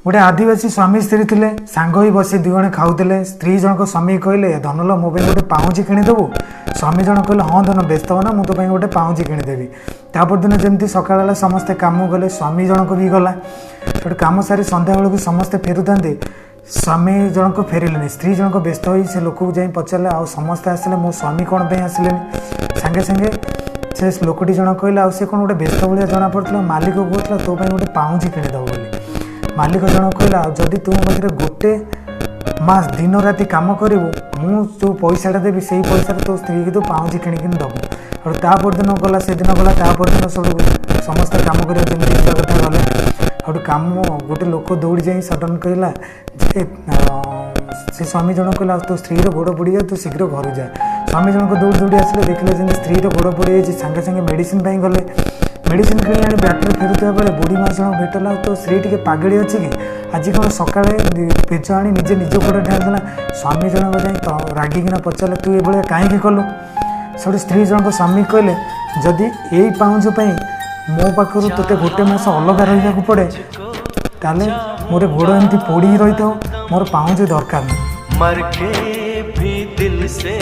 गोटे आदिवासी स्वामी स्त्री थे सांग ही बसी दुई जण खाऊले। स्त्री जनक स्वामी कहले धनल मो गोटे पाउंजी किणीदेबू। स्वामी जन कहले हाँ धन व्यस्त हो ना मुझे गोटे पाउंजी किणीदेवी। तापर दिन जमी सकाल समस्ते काम गले स्वामी जनक भी गला गोटे कम सारी संध्या बेलू समस्ते फेरुता स्वामी जनक फेरिले। स्त्री जनक व्यस्त हो से लोक को पचारे आ समस्ते आसिले मो स्वामी कौन पे आसिले सांगे सांगे से लोकटी जन कहला सी कौन गोटे व्यस्त भाया जना पड़ा मालिक को कहला तो गोटे पाउंजी किणीदेव बोली। मालिक जन कहला जदि तुम पाखे गोटे मास दिन राति कम करू मु जो पैसाटा देवी से पैसा तो स्त्री की तो पाउंजी किणिकी दबू। और तापर दिन गला से दिन गला तापर दिन सब समस्त कम कर कथा गले। और कम गोटे लोक दौड़ी जा सडन कहला जे से स्वामी जन कहला तो स्त्री गोड़ पड़ जाए तू शीघ्र घर जा। स्वामी जनक दौड़ी दौड़ी आसिले देखिले जमी स्त्री गोड़ पड़ जाए सांगे सांगे मेडिसिन गले। मेडिसिन किणी आनी बैटर फेरुवा बेले बुढ़ी मास जन भेटला तो स्त्री टे पागड़ी अच्छी कि आज कौन सका पेज आनी निजे निज गोड़ ढाला। स्वामी जनक जाए रागिकिना पचारे तू ये कहीं कलु से स्त्री जनक स्वामी कहले जदि यही पाउंज मो पाखर तोते गोटे मास अलग रहा पड़े ताले मोर गोड़ एमती पोड़ी रही था मोर पाउंज दरकार नहीं। मर के भी दिल से